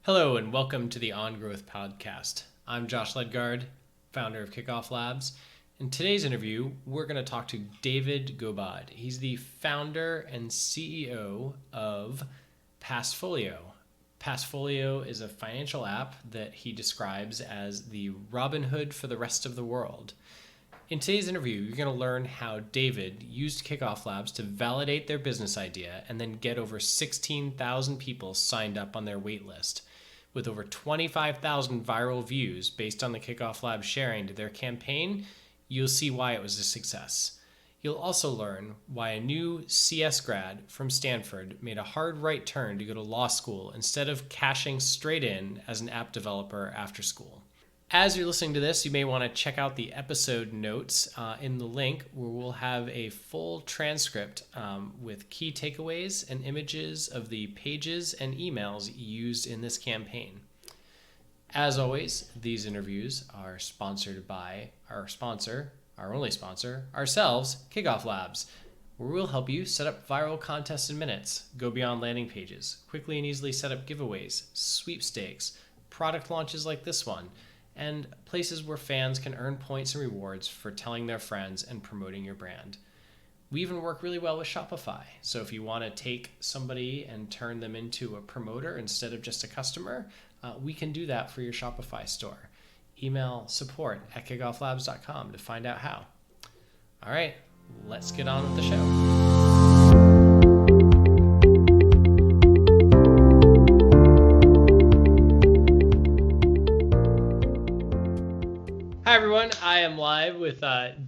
Hello and welcome to the On Growth podcast. I'm Josh Ledgard, founder of KickoffLabs. In today's interview, we're going to talk to David Gobod. He's the founder and CEO of Passfolio. Passfolio is a financial app that he describes as the Robin Hood for the rest of the world. In today's interview, you're going to learn how David used KickoffLabs to validate their business idea and then get over 16,000 people signed up on their waitlist. With over 25,000 viral views based on the KickoffLabs sharing to their campaign, you'll see why it was a success. You'll also learn why a new CS grad from Stanford made a hard right turn to go to law school instead of cashing straight in as an app developer after school. As you're listening to this, you may want to check out the episode notes in the link where we'll have a full transcript with key takeaways and images of the pages and emails used in this campaign. As always, these interviews are sponsored by our sponsor, our only sponsor, ourselves, KickoffLabs, where we'll help you set up viral contests in minutes, go beyond landing pages, quickly and easily set up giveaways, sweepstakes, product launches like this one, and places where fans can earn points and rewards for telling their friends and promoting your brand. We even work really well with Shopify. So if you want to take somebody and turn them into a promoter instead of just a customer, we can do that for your Shopify store. Email support@kickofflabs.com to find out how. All right, let's get on with the show. Hi, everyone. I am live with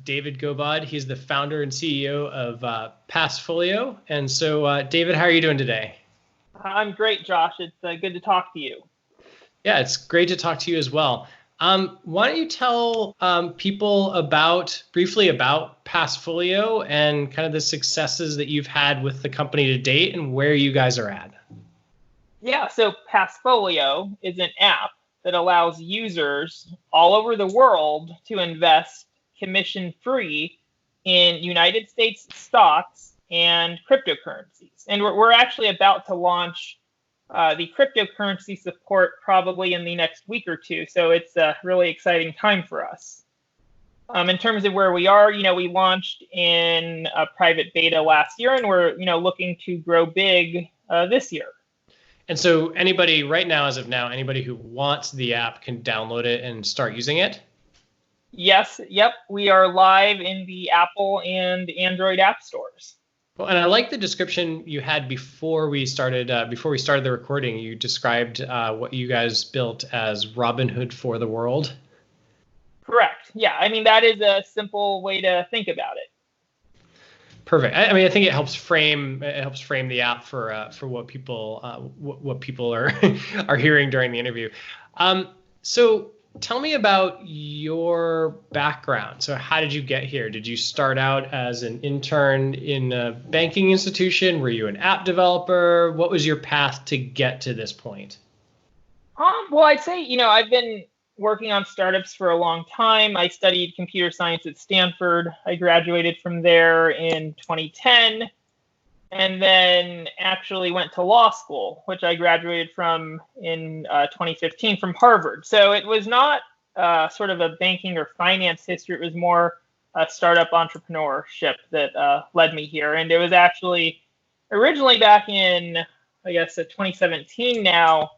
David Gobod. He's the founder and CEO of Passfolio. And so, David, how are you doing today? I'm great, Josh. It's good to talk to you. Yeah, it's great to talk to you as well. Why don't you tell people briefly about Passfolio and kind of the successes that you've had with the company to date and where you guys are at? Yeah, so Passfolio is an app that allows users all over the world to invest commission-free in United States stocks and cryptocurrencies. And we're actually about to launch the cryptocurrency support probably in the next week or two. So it's a really exciting time for us. In terms of where we are, we launched in a private beta last year, and we're, looking to grow big this year. And so anybody right now, as of now, anybody who wants the app can download it and start using it? Yes. Yep. We are live in the Apple and Android app stores. Well, and I like the description you had before we started the recording. You described what you guys built as Robin Hood for the world. Correct. Yeah. I mean, that is a simple way to think about it. Perfect. I mean, I think it helps frame the app for what people are are hearing during the interview. So tell me about your background. So how did you get here? Did you start out as an intern in a banking institution? Were you an app developer? What was your path to get to this point? Well, I'd say, I've been working on startups for a long time. I studied computer science at Stanford. I graduated from there in 2010 and then actually went to law school, which I graduated from in 2015 from Harvard. So it was not sort of a banking or finance history. It was more a startup entrepreneurship that led me here. And it was actually originally back in, 2017 now,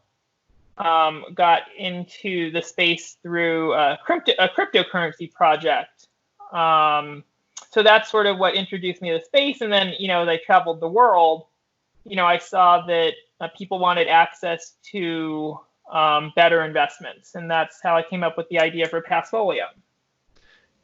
got into the space through a cryptocurrency project. So that's sort of what introduced me to the space. And then, as I traveled the world, I saw that people wanted access to better investments. And that's how I came up with the idea for Passfolio.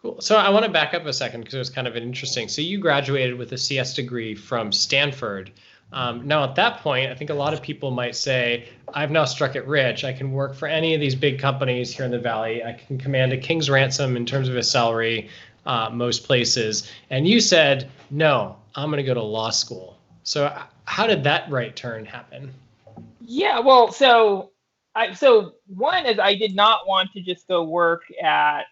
Cool. So I want to back up a second because it was kind of interesting. So you graduated with a CS degree from Stanford. Now, at that point, I think a lot of people might say, I've now struck it rich. I can work for any of these big companies here in the Valley. I can command a king's ransom in terms of a salary most places. And you said, no, I'm going to go to law school. So how did that right turn happen? Yeah, well, so one is I did not want to just go work at,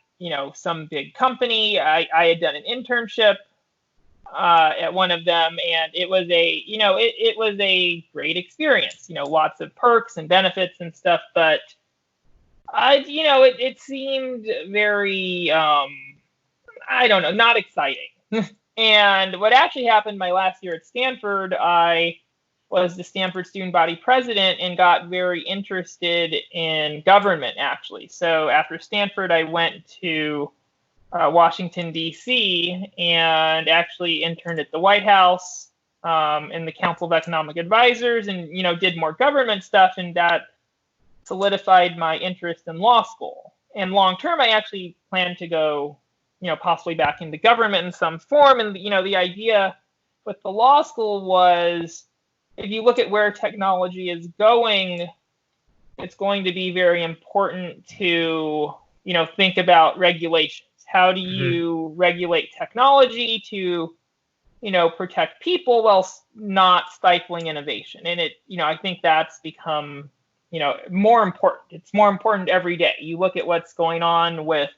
some big company. I had done an internship at one of them, and it was it was a great experience. Lots of perks and benefits and stuff, but it seemed very I don't know, not exciting. And what actually happened my last year at Stanford, I was the Stanford student body president and got very interested in government, actually. So after Stanford, I went to Washington, D.C., and actually interned at the White House in the Council of Economic Advisors, and did more government stuff, and that solidified my interest in law school. And long term, I actually plan to go possibly back into government in some form. And the idea with the law school was, if you look at where technology is going, it's going to be very important to think about regulations. How do you regulate technology to protect people while not stifling innovation? And I think that's become more important. It's more important every day. You look at what's going on with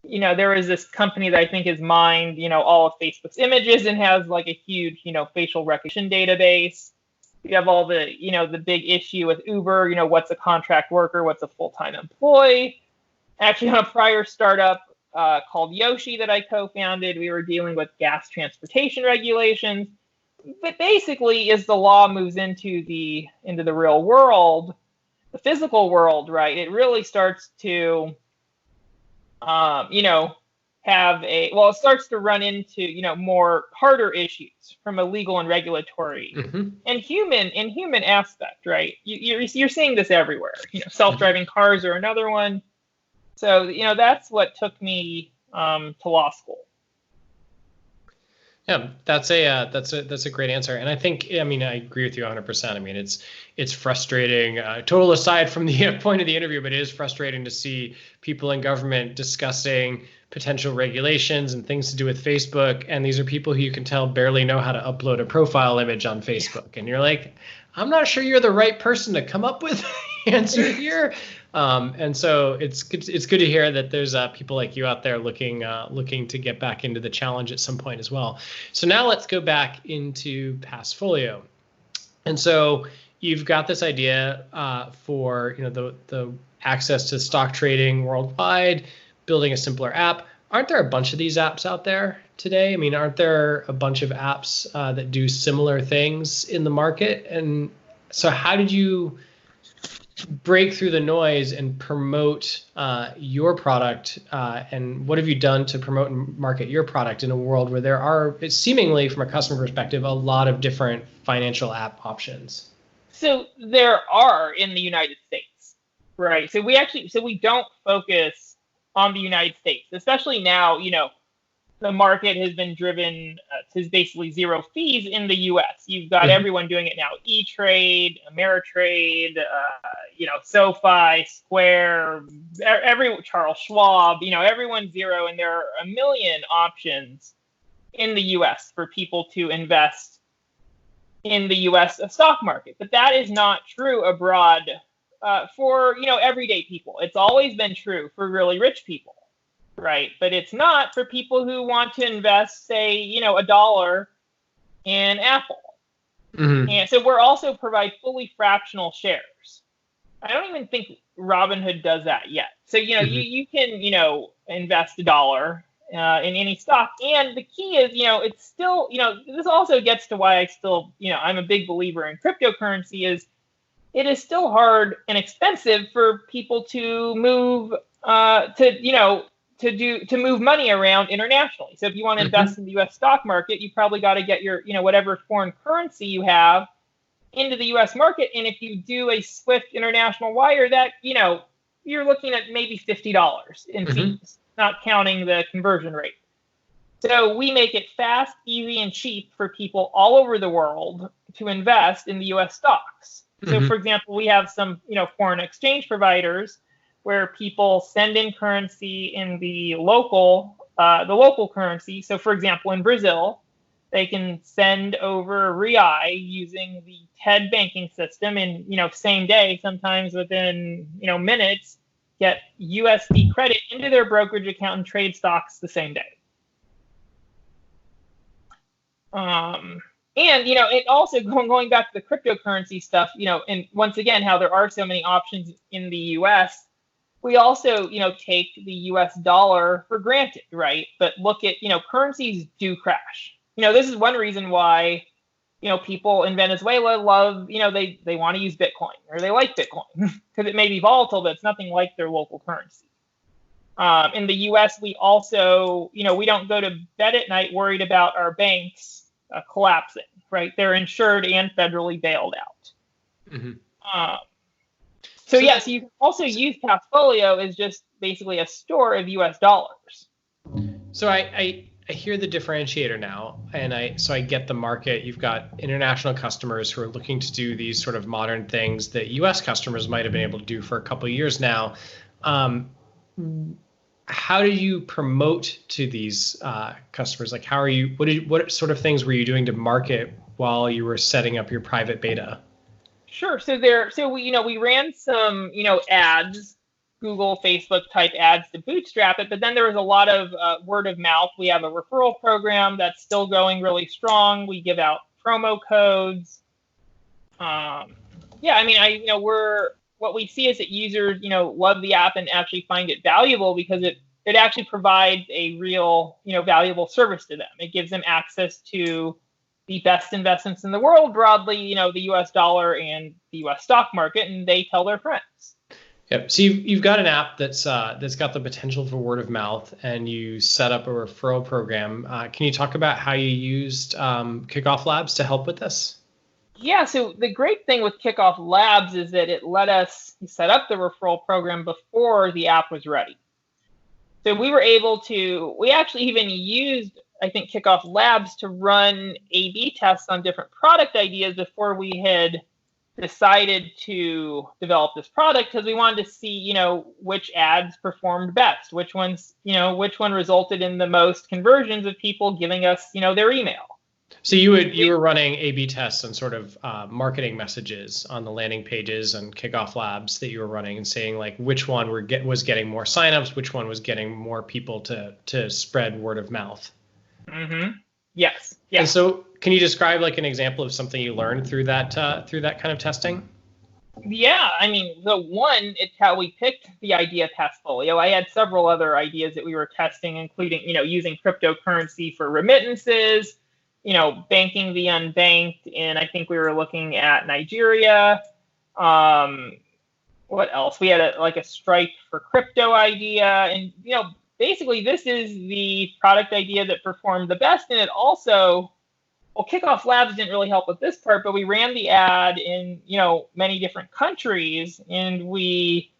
there is this company that I think has mined all of Facebook's images and has like a huge facial recognition database. You have all the the big issue with Uber, what's a contract worker, what's a full-time employee. Actually, on a prior startup called Yoshi that I co-founded, we were dealing with gas transportation regulations. But basically, as the law moves into the real world, the physical world, right, it really starts to it starts to run into more harder issues from a legal and regulatory and human aspect, right? You're seeing this everywhere. Self-driving cars are another one. So that's what took me to law school. Yeah, that's a great answer, and I think I agree with you 100%. I mean, it's frustrating. Total aside from the point of the interview, but it is frustrating to see people in government discussing potential regulations and things to do with Facebook, and these are people who you can tell barely know how to upload a profile image on Facebook, and you're like, I'm not sure you're the right person to come up with the answer here. And so it's good to hear that there's people like you out there looking to get back into the challenge at some point as well. So now let's go back into Passfolio. And so you've got this idea for the access to stock trading worldwide, building a simpler app. Aren't there a bunch of these apps out there today? I mean, aren't there a bunch of apps that do similar things in the market? And so how did you break through the noise and promote your product, and what have you done to promote and market your product in a world where there are, seemingly from a customer perspective, a lot of different financial app options? So there are in the United States, right? So we don't focus on the United States, especially now. The market has been driven to basically zero fees in the U.S. You've got everyone doing it now: E-Trade, Ameritrade, SoFi, Square, Charles Schwab. Everyone's zero, and there are a million options in the U.S. for people to invest in the U.S. stock market. But that is not true abroad for everyday people. It's always been true for really rich people. Right, but it's not for people who want to invest, say, $1 in Apple. And so we're also provide fully fractional shares. I don't even think Robinhood does that yet. So you can invest $1 in any stock, and the key is it's still this also gets to why I still I'm a big believer in cryptocurrency. Is it is still hard and expensive for people to move to move money around internationally. So if you want to invest in the U.S. stock market, you probably got to get your, whatever foreign currency you have into the U.S. market. And if you do a Swift international wire, that, you're looking at maybe $50 in fees, not counting the conversion rate. So we make it fast, easy, and cheap for people all over the world to invest in the U.S. stocks. So, for example, we have some, foreign exchange providers where people send in currency in the local currency. So, for example, in Brazil, they can send over real using the TED banking system, and same day, sometimes within minutes, get USD credit into their brokerage account and trade stocks the same day. And it also going back to the cryptocurrency stuff, and once again, how there are so many options in the U.S. We also, take the U.S. dollar for granted, right? But look at, currencies do crash. This is one reason why, people in Venezuela love, they want to use Bitcoin or they like Bitcoin because it may be volatile, but it's nothing like their local currency. In the U.S., we also, we don't go to bed at night worried about our banks collapsing, right? They're insured and federally bailed out. Mm-hmm. So you can also use Passfolio as just basically a store of U.S. dollars. So I hear the differentiator now, and I get the market. You've got international customers who are looking to do these sort of modern things that U.S. customers might have been able to do for a couple of years now. How do you promote to these customers? Like, what sort of things were you doing to market while you were setting up your private beta? Sure. So we ran some, ads, Google, Facebook type ads to bootstrap it, but then there was a lot of word of mouth. We have a referral program that's still going really strong. We give out promo codes. What we see is that users, love the app and actually find it valuable because it actually provides a real, valuable service to them. It gives them access to the best investments in the world broadly, the U.S. dollar and the U.S. stock market, and they tell their friends. Yep. So you've got an app that's got the potential for word of mouth, and you set up a referral program. Can you talk about how you used KickoffLabs to help with this? Yeah, so the great thing with KickoffLabs is that it let us set up the referral program before the app was ready. So we actually even used, I think, KickoffLabs to run A/B tests on different product ideas before we had decided to develop this product because we wanted to see, which ads performed best, which one resulted in the most conversions of people giving us, their email. So you were running A/B tests and sort of marketing messages on the landing pages and KickoffLabs that you were running and saying like which one was getting more signups, which one was getting more people to spread word of mouth. Mm-hmm. Yes. Yeah. And so can you describe like an example of something you learned through that kind of testing? Yeah, it's how we picked the idea of Passfolio. I had several other ideas that we were testing, including, using cryptocurrency for remittances, banking the unbanked, and I think we were looking at Nigeria. What else? We had a Stripe for crypto idea, and basically this is the product idea that performed the best, and it also, KickoffLabs didn't really help with this part, but we ran the ad in many different countries, and we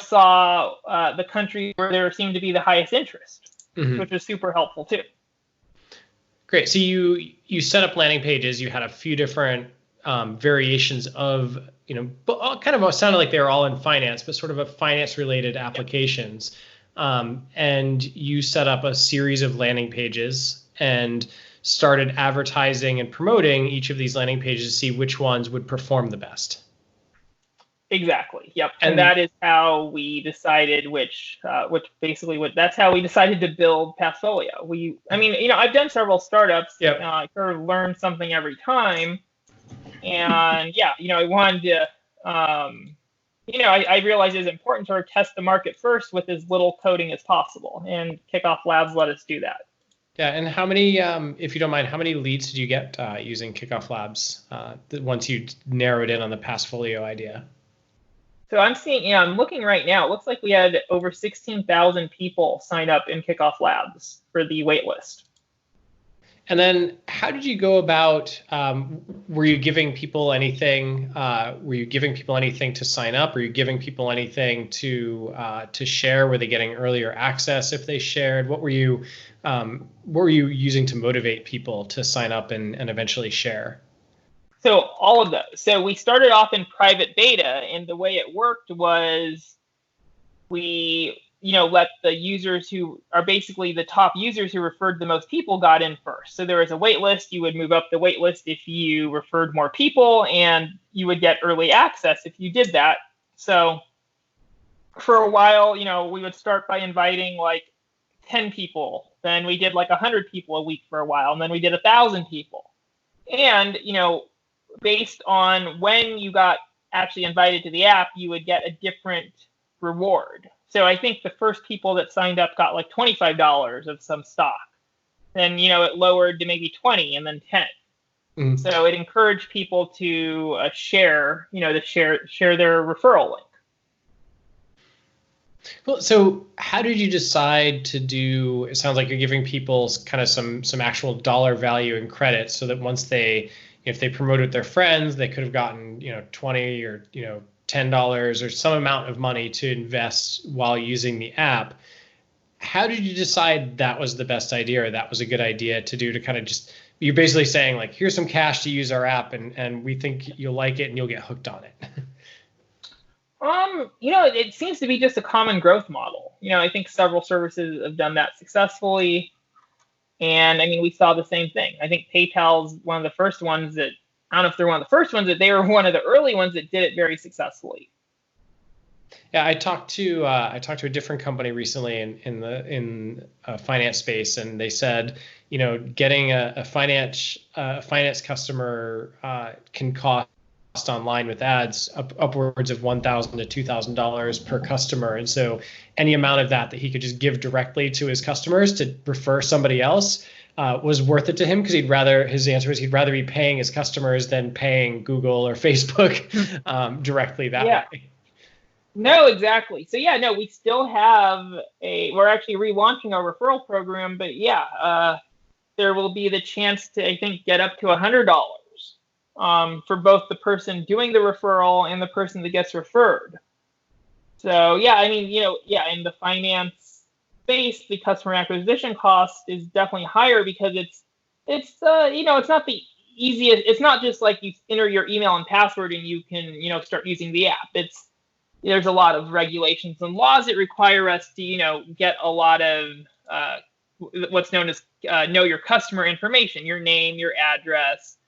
saw the country where there seemed to be the highest interest, mm-hmm. which was super helpful too. Great. So you set up landing pages. You had a few different variations of, kind of sounded like they were all in finance, but sort of a finance-related applications. And you set up a series of landing pages and started advertising and promoting each of these landing pages to see which ones would perform the best. Exactly. Yep. And that is how we decided that's how we decided to build Passfolio. I've done several startups. Yep. I sort of learn something every time. And I wanted to, I realized it's important to test the market first with as little coding as possible. And KickoffLabs let us do that. Yeah. And how many, if you don't mind, how many leads did you get using KickoffLabs once you narrowed in on the Passfolio idea? So I'm looking right now. It looks like we had over 16,000 people sign up in KickoffLabs for the waitlist. And then how did you go about, were you giving people anything? Were you giving people anything to sign up? Were you giving people anything to share? Were they getting earlier access if they shared? What were you using to motivate people to sign up and eventually share? So all of those. So we started off in private beta, and the way it worked was we, let the users who are basically the top users who referred the most people got in first. So there was a wait list. You would move up the wait list if you referred more people, and you would get early access if you did that. So for a while, we would start by inviting like 10 people. Then we did like 100 people a week for a while, and then we did 1,000 people. And, based on when you got actually invited to the app, you would get a different reward. So I think the first people that signed up got like $25 of some stock. Then, it lowered to maybe 20 and then 10. Mm. So it encouraged people to share their referral link. Well, so how did you decide to do, it sounds like you're giving people kind of some actual dollar value and credit so that once if they promoted their friends, they could have gotten, 20 or, $10 or some amount of money to invest while using the app. How did you decide that was the best idea or that was a good idea to do, to kind of just, you're basically saying like, here's some cash to use our app and we think you'll like it and you'll get hooked on it? It seems to be just a common growth model. I think several services have done that successfully. And I mean, we saw the same thing. I think PayPal's one of the first ones that, I don't know if they're one of the first ones, that they were one of the early ones that did it very successfully. Yeah, I talked to a different company recently in the finance space, and they said, getting a finance customer can cost online with ads upwards of $1,000 to $2,000 per customer, and so any amount of that he could just give directly to his customers to refer somebody else was worth it to him, because his answer is he'd rather be paying his customers than paying Google or Facebook directly that way. No, exactly. So we still have we're actually relaunching our referral program, but there will be the chance to, I think, get up to $100 for both the person doing the referral and the person that gets referred. So in the finance space, the customer acquisition cost is definitely higher because it's not the easiest. It's not just like you enter your email and password and you can start using the app. There's a lot of regulations and laws that require us to get a lot of what's known as know your customer information, your name, your address,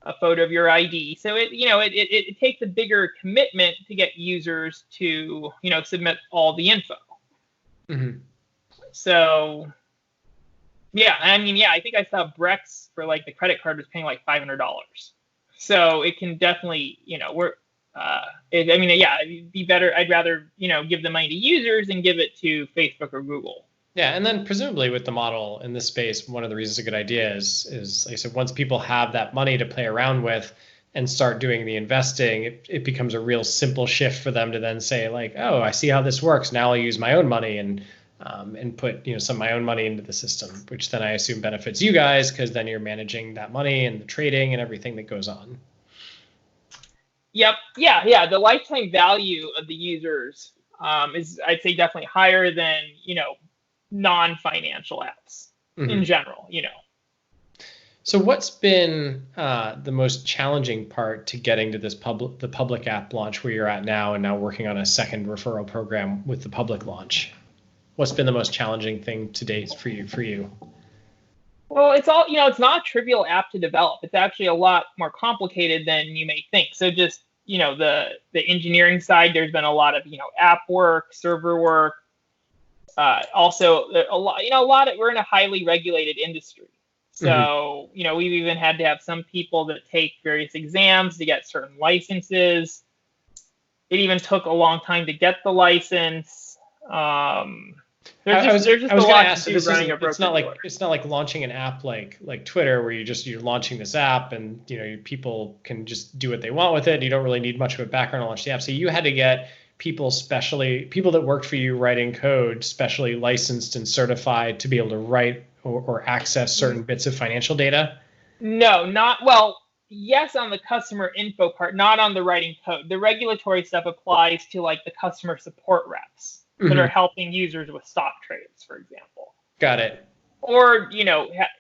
a photo of your ID. So it takes a bigger commitment to get users to submit all the info. Mm-hmm. So I think I saw Brex for like the credit card was paying like $500. So it can definitely it'd be better. I'd rather give the money to users and give it to Facebook or Google. Yeah, and then presumably with the model in this space, one of the reasons it's a good idea is like I said, once people have that money to play around with and start doing the investing, it becomes a real simple shift for them to then say like, oh, I see how this works. Now I'll use my own money and put some of my own money into the system, which then I assume benefits you guys because then you're managing that money and the trading and everything that goes on. Yep. Yeah. The lifetime value of the users is, I'd say, definitely higher than non-financial apps in general. So what's been the most challenging part to getting to this the public app launch where you're at now, and now working on a second referral program with the public launch? What's been the most challenging thing to date for you? Well, it's all, it's not a trivial app to develop. It's actually a lot more complicated than you may think. So just, the engineering side, there's been a lot of, app work, server work. Also we're in a highly regulated industry. So, we've even had to have some people that take various exams to get certain licenses. It even took a long time to get the license. There's just a lot to do running a broker dealer. It's not like launching an app like Twitter where you're launching this app and people can just do what they want with it. You don't really need much of a background to launch the app. So you had to get people that worked for you writing code specially licensed and certified to be able to write or access certain bits of financial data? Yes, on the customer info part, not on the writing code. The regulatory stuff applies to like the customer support reps that are helping users with stock trades, for example. Got it. Or,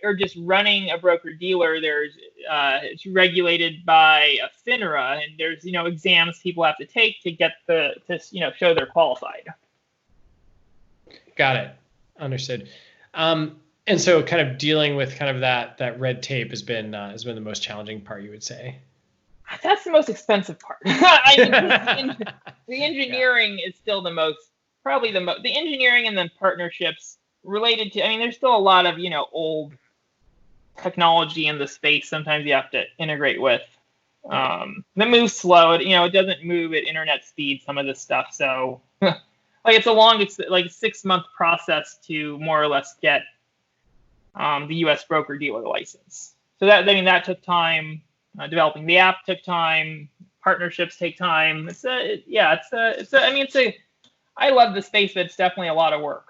or just running a broker dealer. It's regulated by a FINRA, and there's, exams people have to take to get show they're qualified. Got it. Understood. And so kind of dealing with kind of that red tape has been the most challenging part, you would say? That's the most expensive part. The engineering is still the engineering, and then partnerships related to, I mean, there's still a lot of, old technology in the space sometimes you have to integrate with. That moves slow. It doesn't move at internet speed, some of this stuff. So it's like a 6-month process to more or less get the US broker dealer license. So that took time. Developing the app took time. Partnerships take time. I love the space, but it's definitely a lot of work.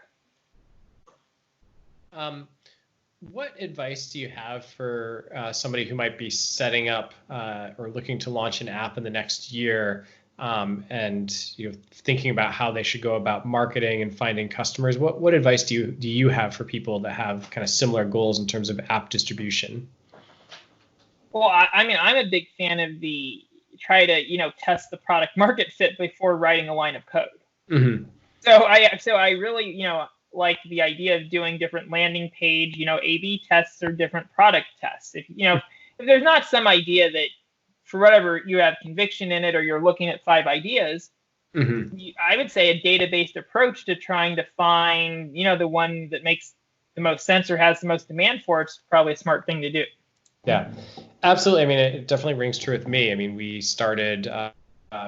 What advice do you have for somebody who might be setting up or looking to launch an app in the next year, and thinking about how they should go about marketing and finding customers? What advice do you have for people that have kind of similar goals in terms of app distribution? Well, I'm a big fan of the try to test the product market fit before writing a line of code. Mm-hmm. So I really like the idea of doing different landing page A/B tests or different product tests. If there's not some idea that for whatever you have conviction in it, or you're looking at 5 ideas, mm-hmm. I would say a data-based approach to trying to find the one that makes the most sense or has the most demand for it's probably a smart thing to do. Yeah, absolutely. I mean, it definitely rings true with me. I mean, we started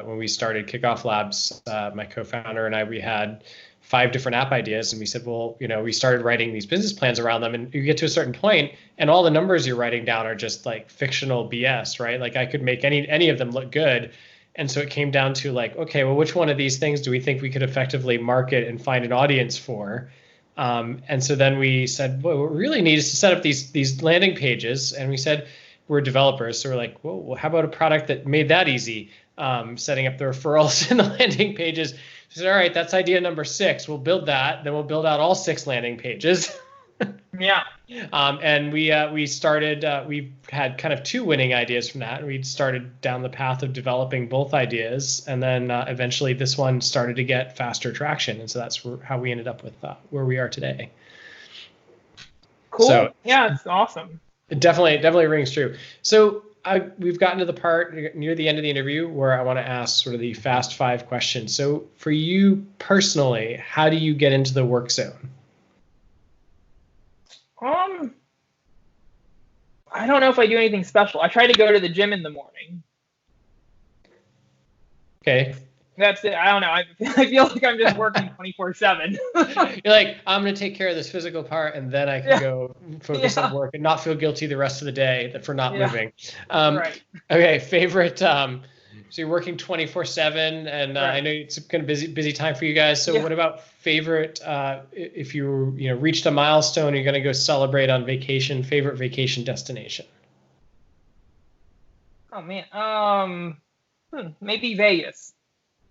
when we started Kickoff Labs, my co-founder and I, we had 5 different app ideas, and we said, well, we started writing these business plans around them, and you get to a certain point and all the numbers you're writing down are just like fictional BS, right? Like I could make any of them look good. And so it came down to like, okay, well, which one of these things do we think we could effectively market and find an audience for? And so then we said, well, what we really need is to set up these landing pages. And we said, we're developers. So we're like, well, how about a product that made that easy? Setting up the referrals and the landing pages. We said, all right, that's idea number 6. We'll build that. Then we'll build out all 6 landing pages. Yeah. And we started, we had kind of 2 winning ideas from that. We started down the path of developing both ideas. And then eventually this one started to get faster traction. And so that's how we ended up with where we are today. Cool. So, yeah, it's awesome. It definitely rings true. So we've gotten to the part near the end of the interview where I want to ask sort of the fast 5 questions. So for you personally, how do you get into the work zone? I don't know if I do anything special. I try to go to the gym in the morning. Okay. That's it. I don't know. I feel like I'm just working 24/7. You're like, I'm going to take care of this physical part, and then I can go focus on work and not feel guilty the rest of the day for not moving. Right. Okay. Favorite. So you're working 24/7, and right. I know it's kind of busy time for you guys. So what about favorite? If you reached a milestone, you're going to go celebrate on vacation. Favorite vacation destination? Oh man. Maybe Vegas.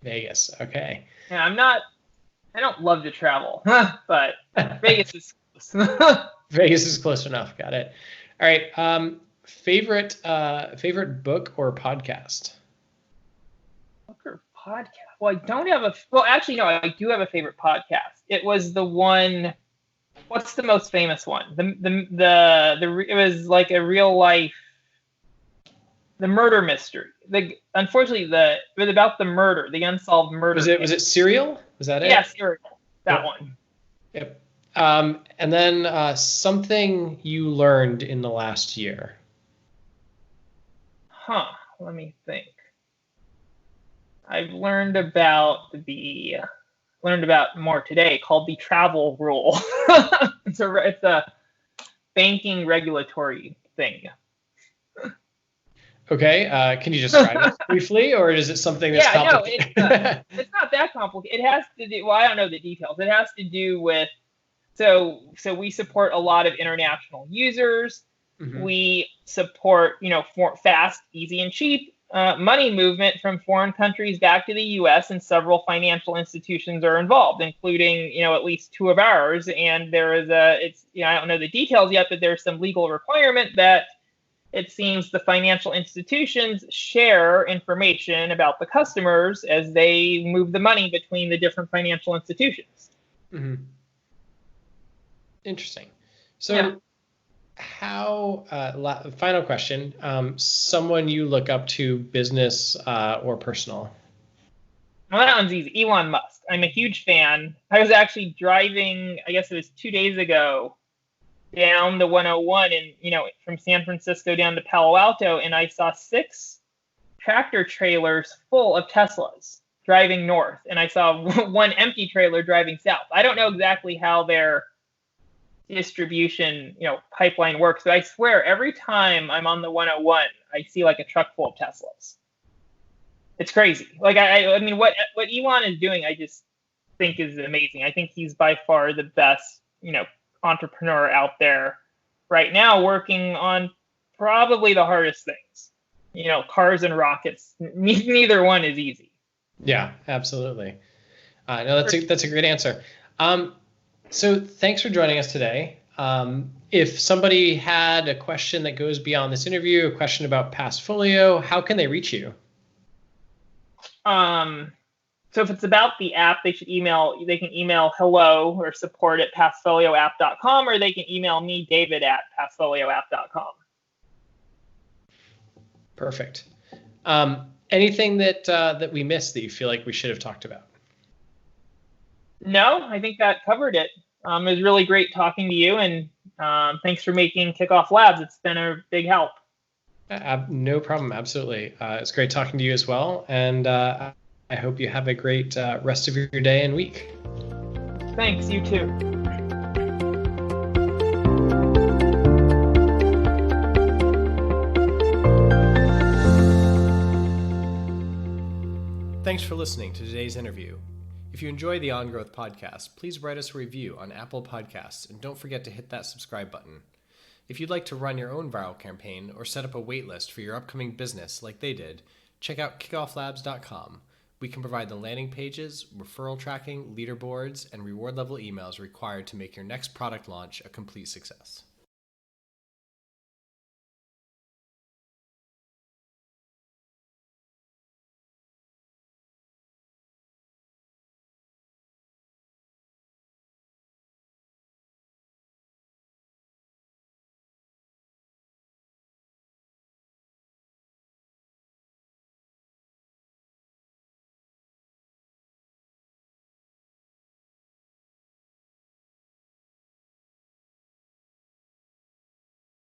Vegas. Okay. Yeah, I don't love to travel, but Vegas is close. Vegas is close enough. Got it. All right. Favorite book or podcast? Book or podcast? Well, I don't have actually, no, I do have a favorite podcast. It was the one, what's the most famous one? It was like a real life, the murder mystery. Unfortunately, it was about the murder, the unsolved murder. Was it Serial? Was that it? Yeah, Serial. That one. Yep. And then something you learned in the last year. Let me think. I've learned about more today, called the travel rule. It's a banking regulatory thing. Okay, can you describe it briefly, or is it something that's complicated? No, it's not that complicated. It has to do, well, I don't know the details. It has to do with, so we support a lot of international users. Mm-hmm. We support, for fast, easy, and cheap money movement from foreign countries back to the U.S., and several financial institutions are involved, including, at least 2 of ours. And there is I don't know the details yet, but there's some legal requirement that it seems the financial institutions share information about the customers as they move the money between the different financial institutions. Mm-hmm. Interesting. So how, final question, someone you look up to, business or personal? Well, that one's easy. Elon Musk. I'm a huge fan. I was actually driving, I guess it was 2 days ago, down the 101 and, from San Francisco down to Palo Alto, and I saw 6 tractor trailers full of Teslas driving north, and I saw one empty trailer driving south. I don't know exactly how their distribution, pipeline works, but I swear every time I'm on the 101, I see like a truck full of Teslas. It's crazy. Like I mean, what Elon is doing, I just think is amazing. I think he's by far the best, entrepreneur out there right now, working on probably the hardest things. Cars and rockets. Neither one is easy. Yeah, absolutely. No, that's a great answer. So thanks for joining us today. If somebody had a question that goes beyond this interview, a question about Passfolio, how can they reach you? So if it's about the app, they can email hello or support at passfolioapp.com, or they can email me, David, at passfolioapp.com. Perfect. Anything that we missed that you feel like we should have talked about? No, I think that covered it. It was really great talking to you, and thanks for making Kickoff Labs. It's been a big help. No problem. Absolutely. It's great talking to you as well. And I hope you have a great rest of your day and week. Thanks. You too. Thanks for listening to today's interview. If you enjoy the On Growth podcast, please write us a review on Apple Podcasts, and don't forget to hit that subscribe button. If you'd like to run your own viral campaign or set up a waitlist for your upcoming business like they did, check out KickoffLabs.com. We can provide the landing pages, referral tracking, leaderboards, and reward level emails required to make your next product launch a complete success.